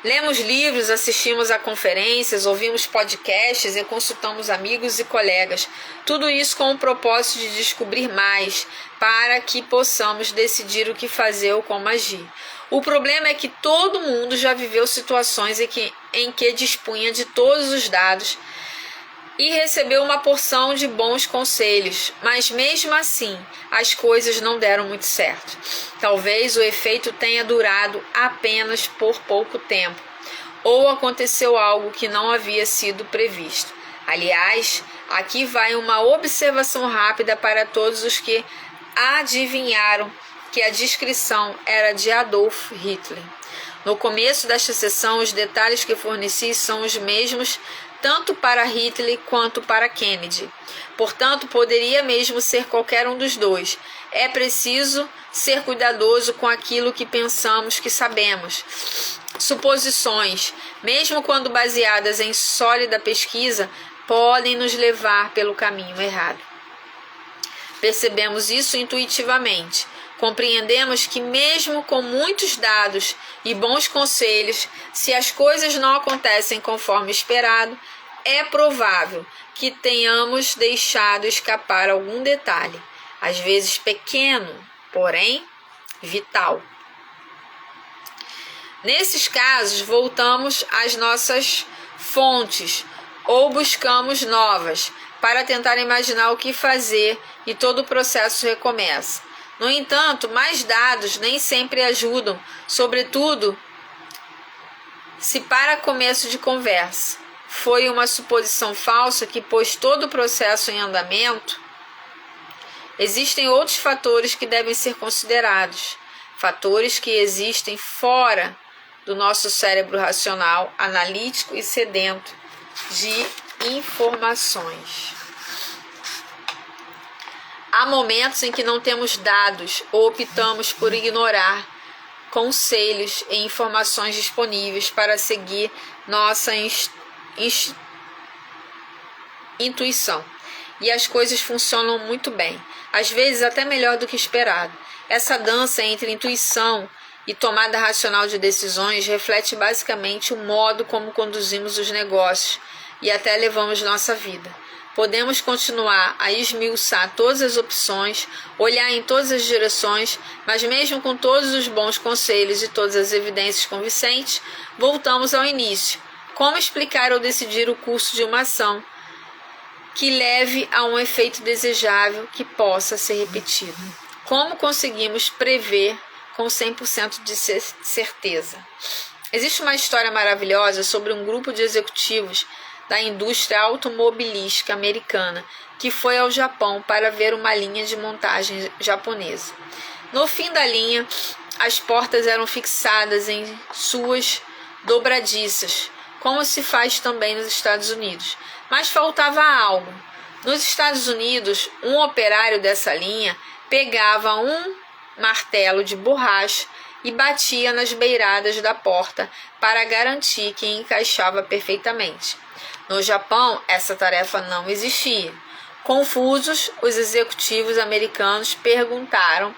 Lemos livros, assistimos a conferências, ouvimos podcasts e consultamos amigos e colegas. Tudo isso com o propósito de descobrir mais, para que possamos decidir o que fazer ou como agir. O problema é que todo mundo já viveu situações em que dispunha de todos os dados e recebeu uma porção de bons conselhos, mas mesmo assim as coisas não deram muito certo. Talvez o efeito tenha durado apenas por pouco tempo, ou aconteceu algo que não havia sido previsto. Aliás, aqui vai uma observação rápida para todos os que adivinharam que a descrição era de Adolf Hitler. No começo desta sessão, os detalhes que forneci são os mesmos tanto para Hitler quanto para Kennedy. Portanto, poderia mesmo ser qualquer um dos dois. É preciso ser cuidadoso com aquilo que pensamos que sabemos. Suposições, mesmo quando baseadas em sólida pesquisa, podem nos levar pelo caminho errado. Percebemos isso intuitivamente. Compreendemos que mesmo com muitos dados e bons conselhos, se as coisas não acontecem conforme esperado, é provável que tenhamos deixado escapar algum detalhe, às vezes pequeno, porém vital. Nesses casos, voltamos às nossas fontes ou buscamos novas, para tentar imaginar o que fazer e todo o processo recomeça. No entanto, mais dados nem sempre ajudam, sobretudo se para começo de conversa foi uma suposição falsa que pôs todo o processo em andamento. Existem outros fatores que devem ser considerados, fatores que existem fora do nosso cérebro racional, analítico e sedento de informações. Há momentos em que não temos dados ou optamos por ignorar conselhos e informações disponíveis para seguir nossa intuição. E as coisas funcionam muito bem, às vezes até melhor do que esperado. Essa dança entre intuição e tomada racional de decisões reflete basicamente o modo como conduzimos os negócios e até levamos nossa vida. Podemos continuar a esmiuçar todas as opções, olhar em todas as direções, mas mesmo com todos os bons conselhos e todas as evidências convincentes, voltamos ao início. Como explicar ou decidir o curso de uma ação que leve a um efeito desejável que possa ser repetido? Como conseguimos prever com 100% de certeza? Existe uma história maravilhosa sobre um grupo de executivos da indústria automobilística americana que foi ao Japão para ver uma linha de montagem japonesa. No fim da linha, as portas eram fixadas em suas dobradiças, como se faz também nos Estados Unidos. Mas faltava algo. Nos Estados Unidos, um operário dessa linha pegava um martelo de borracha e batia nas beiradas da porta para garantir que encaixava perfeitamente. No Japão, essa tarefa não existia. Confusos, os executivos americanos perguntaram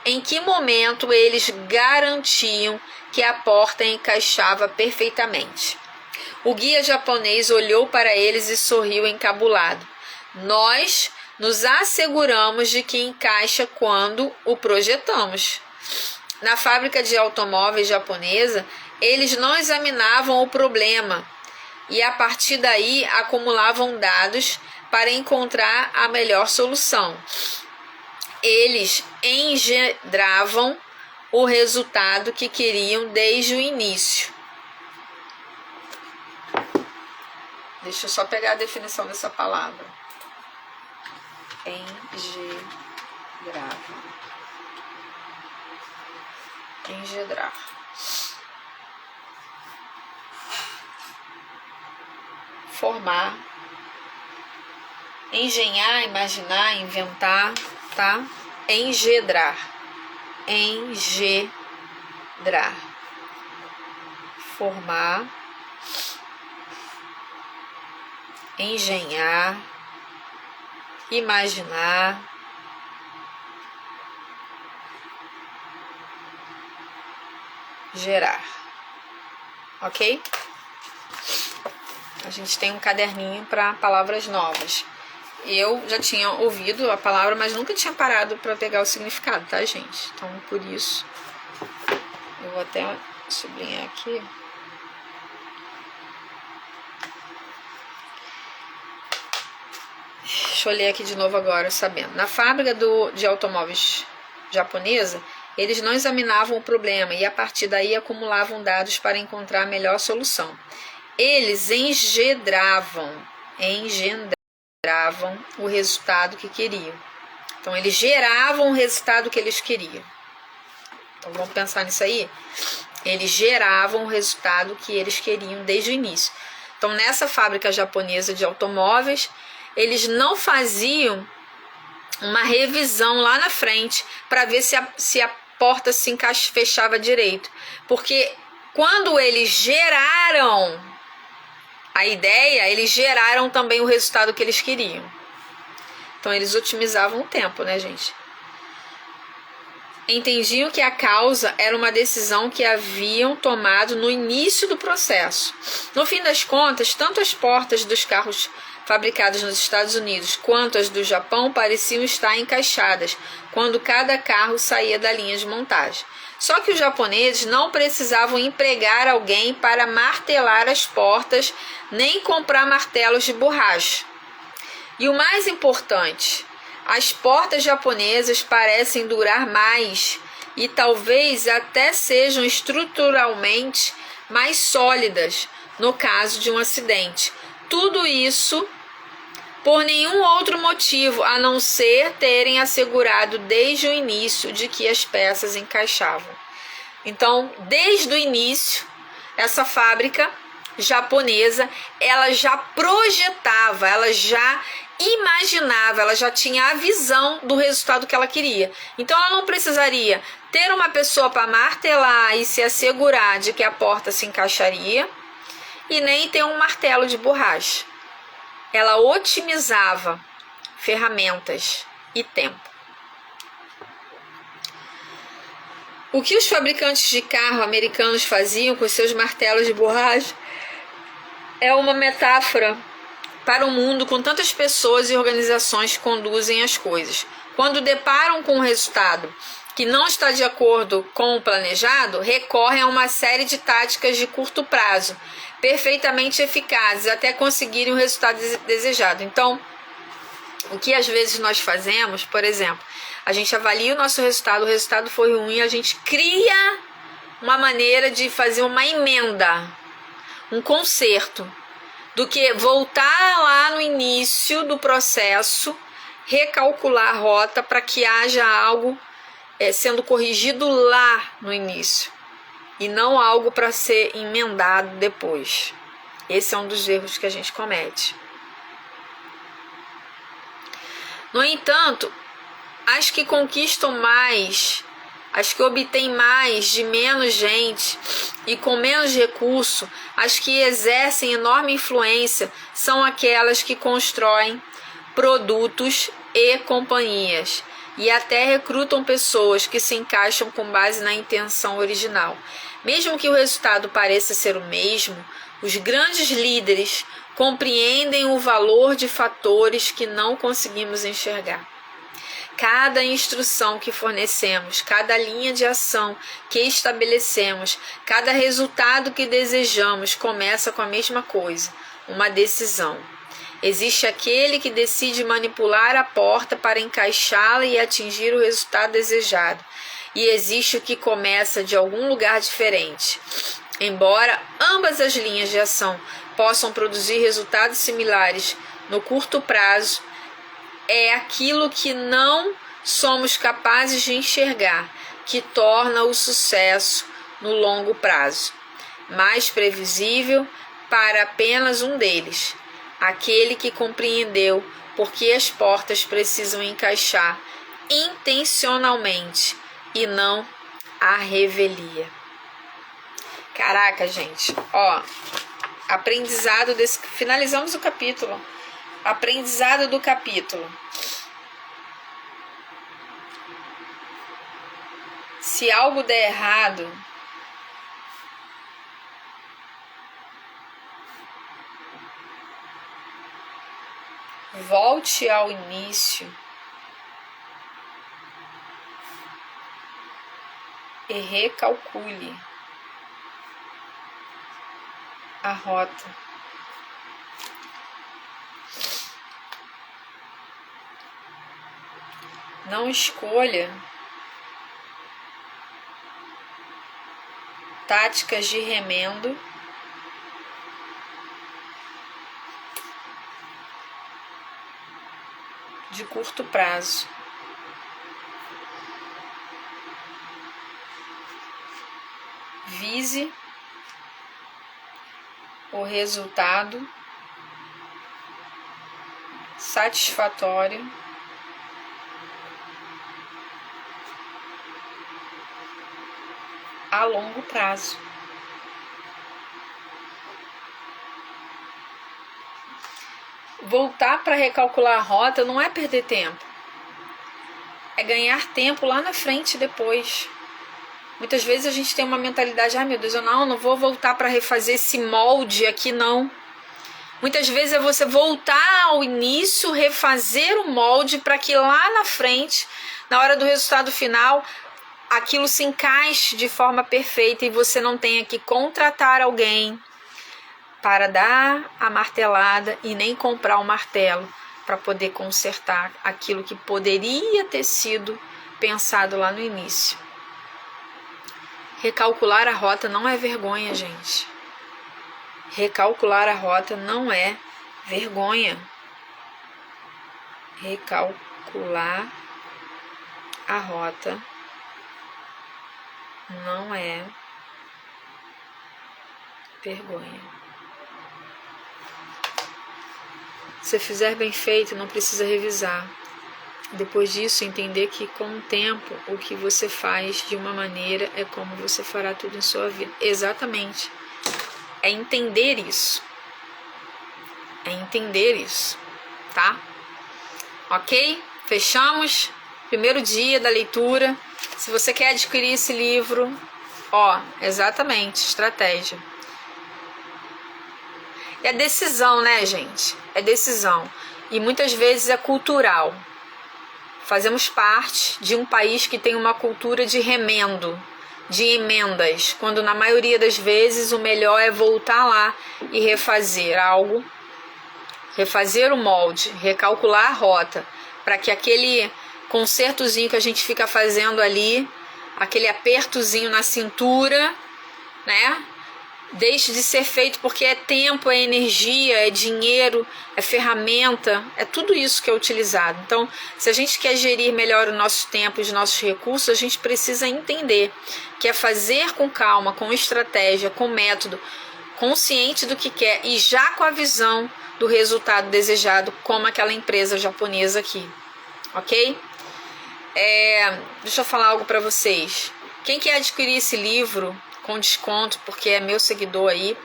em que momento eles garantiam que a porta encaixava perfeitamente. O guia japonês olhou para eles e sorriu encabulado. Nós nos asseguramos de que encaixa quando o projetamos. Na fábrica de automóveis japonesa, eles não examinavam o problema e a partir daí acumulavam dados para encontrar a melhor solução. Eles engendravam o resultado que queriam desde o início. Deixa eu só pegar a definição dessa palavra. Engedrar. Formar, engenhar, imaginar, inventar, tá? Engendrar, formar, engenhar, imaginar, gerar, ok? A gente tem um caderninho para palavras novas. Eu já tinha ouvido a palavra, mas nunca tinha parado para pegar o significado, tá, gente? Então, por isso, eu vou até sublinhar aqui. Deixa eu ler aqui de novo agora, sabendo. Na fábrica de automóveis japonesa, eles não examinavam o problema e, a partir daí, acumulavam dados para encontrar a melhor solução. Eles engendravam o resultado que queriam. Então, eles geravam o resultado que eles queriam. Então, vamos pensar nisso aí? Eles geravam o resultado que eles queriam desde o início. Então, nessa fábrica japonesa de automóveis, eles não faziam uma revisão lá na frente para ver se a porta se fechava direito. Porque quando eles geraram a ideia, eles geraram também o resultado que eles queriam. Então, eles otimizavam o tempo, né, gente? Entendiam que a causa era uma decisão que haviam tomado no início do processo. No fim das contas, tanto as portas dos carros fabricados nos Estados Unidos quanto as do Japão pareciam estar encaixadas quando cada carro saía da linha de montagem. Só que os japoneses não precisavam empregar alguém para martelar as portas, nem comprar martelos de borracha. E o mais importante, as portas japonesas parecem durar mais e talvez até sejam estruturalmente mais sólidas no caso de um acidente. Tudo isso por nenhum outro motivo a não ser terem assegurado desde o início de que as peças encaixavam. Então, desde o início, essa fábrica japonesa, ela já projetava, ela já imaginava, ela já tinha a visão do resultado que ela queria. Então ela não precisaria ter uma pessoa para martelar e se assegurar de que a porta se encaixaria e nem ter um martelo de borracha. Ela otimizava ferramentas e tempo. O que os fabricantes de carro americanos faziam com seus martelos de borracha é uma metáfora para um mundo com tantas pessoas e organizações que conduzem as coisas. Quando deparam com um resultado que não está de acordo com o planejado, recorrem a uma série de táticas de curto prazo, perfeitamente eficazes, até conseguirem o resultado desejado. Então, o que às vezes nós fazemos, por exemplo, a gente avalia o nosso resultado, o resultado foi ruim, a gente cria uma maneira de fazer uma emenda, um conserto, do que voltar lá no início do processo, recalcular a rota para que haja algo sendo corrigido lá no início e não algo para ser emendado depois. Esse é um dos erros que a gente comete. No entanto, as que conquistam mais, as que obtêm mais de menos gente e com menos recurso, as que exercem enorme influência, são aquelas que constroem produtos e companhias e até recrutam pessoas que se encaixam com base na intenção original. Mesmo que o resultado pareça ser o mesmo, os grandes líderes compreendem o valor de fatores que não conseguimos enxergar. Cada instrução que fornecemos, cada linha de ação que estabelecemos, cada resultado que desejamos começa com a mesma coisa, uma decisão. Existe aquele que decide manipular a porta para encaixá-la e atingir o resultado desejado. E existe o que começa de algum lugar diferente. Embora ambas as linhas de ação possam produzir resultados similares no curto prazo, é aquilo que não somos capazes de enxergar que torna o sucesso no longo prazo mais previsível para apenas um deles, aquele que compreendeu por que as portas precisam encaixar intencionalmente e não à revelia. Caraca, gente, ó, aprendizado desse... Finalizamos o capítulo. Aprendizado do capítulo. Se algo der errado, volte ao início e recalcule a rota. Não escolha táticas de remendo de curto prazo. Vise o resultado satisfatório a longo prazo. Voltar para recalcular a rota não é perder tempo, é ganhar tempo lá na frente depois. Muitas vezes a gente tem uma mentalidade, meu Deus, eu não vou voltar para refazer esse molde aqui, não. Muitas vezes é você voltar ao início, refazer o molde para que lá na frente, na hora do resultado final, aquilo se encaixe de forma perfeita e você não tenha que contratar alguém para dar a martelada e nem comprar o martelo para poder consertar aquilo que poderia ter sido pensado lá no início. Recalcular a rota não é vergonha, gente. Recalcular a rota não é vergonha. Recalcular a rota não é vergonha. Se fizer bem feito, não precisa revisar. Depois disso, entender que com o tempo, o que você faz de uma maneira é como você fará tudo em sua vida. Exatamente. É entender isso. É entender isso, tá? Ok? Fechamos. Primeiro dia da leitura. Se você quer adquirir esse livro, ó, exatamente, estratégia. É decisão, né, gente? É decisão. E muitas vezes é cultural. Fazemos parte de um país que tem uma cultura de remendo, de emendas, quando na maioria das vezes o melhor é voltar lá e refazer algo, refazer o molde, recalcular a rota, para que aquele consertozinho que a gente fica fazendo ali, aquele apertozinho na cintura, né, deixe de ser feito, porque é tempo, é energia, é dinheiro, é ferramenta, é tudo isso que é utilizado. Então, se a gente quer gerir melhor o nosso tempo, os nossos recursos, a gente precisa entender que é fazer com calma, com estratégia, com método, consciente do que quer e já com a visão do resultado desejado, como aquela empresa japonesa aqui, ok? Deixa eu falar algo para vocês. Quem quer adquirir esse livro com desconto, porque é meu seguidor aí,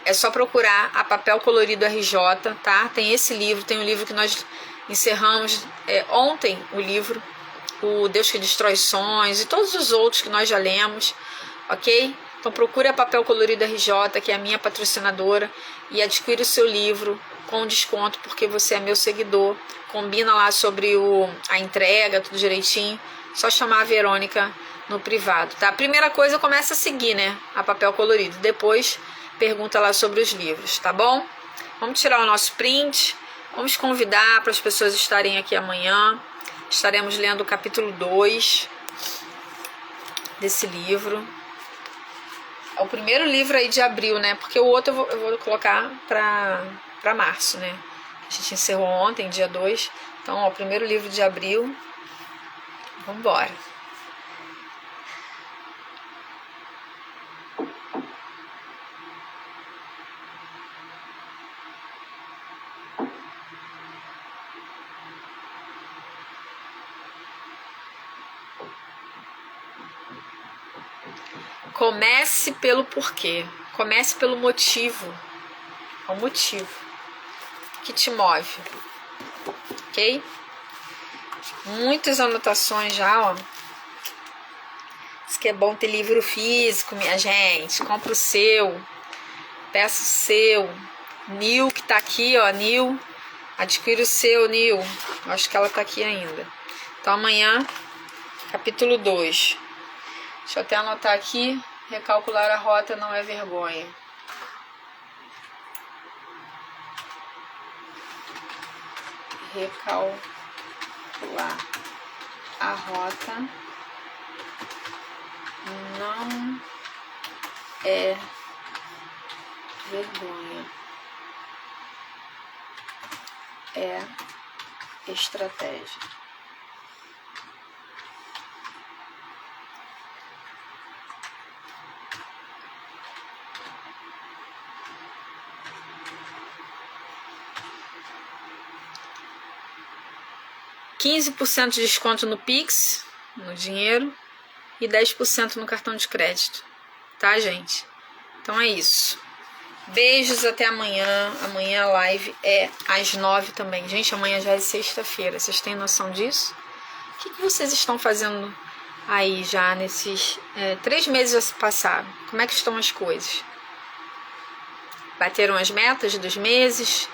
é só procurar a Papel Colorido RJ, tá? Tem esse livro, tem um livro que nós encerramos ontem, o livro, o Deus que Destrói Sonhos e todos os outros que nós já lemos, ok? Então procure a Papel Colorido RJ, que é a minha patrocinadora, e adquire o seu livro com desconto, porque você é meu seguidor. Combina lá sobre a entrega, tudo direitinho. Só chamar a Verônica no privado, tá? A primeira coisa, começa a seguir, né? A Papel Colorido. Depois pergunta lá sobre os livros, tá bom? Vamos tirar o nosso print. Vamos convidar para as pessoas estarem aqui amanhã. Estaremos lendo o capítulo 2 desse livro. É o primeiro livro aí de abril, né? Porque o outro eu vou colocar para março, né? A gente encerrou ontem, dia 2. Então, ó, o primeiro livro de abril. Vamos embora. Comece pelo porquê. Comece pelo motivo. É o motivo que te move. Ok? Muitas anotações já, ó. Isso que é bom ter livro físico, minha gente. Compra o seu. Peça o seu. Nil, que tá aqui, ó. Nil. Adquira o seu, Nil. Acho que ela tá aqui ainda. Então amanhã, capítulo 2. Deixa eu até anotar aqui. Recalcular a rota não é vergonha. Recalcular a rota não é vergonha. É estratégia. $15% de desconto no Pix, no dinheiro, e 10% no cartão de crédito, tá, gente? Então é isso. Beijos, até amanhã. Amanhã a live é às 9 também. Gente, amanhã já é sexta-feira. Vocês têm noção disso? O que vocês estão fazendo aí já nesses 3 meses já se passaram? Como é que estão as coisas? Bateram as metas dos meses?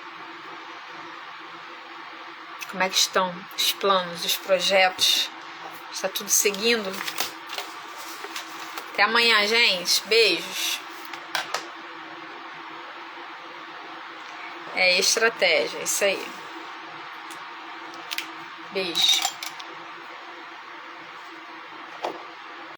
Como é que estão os planos, os projetos? Está tudo seguindo? Até amanhã, gente. Beijos. É estratégia, isso aí. Beijo.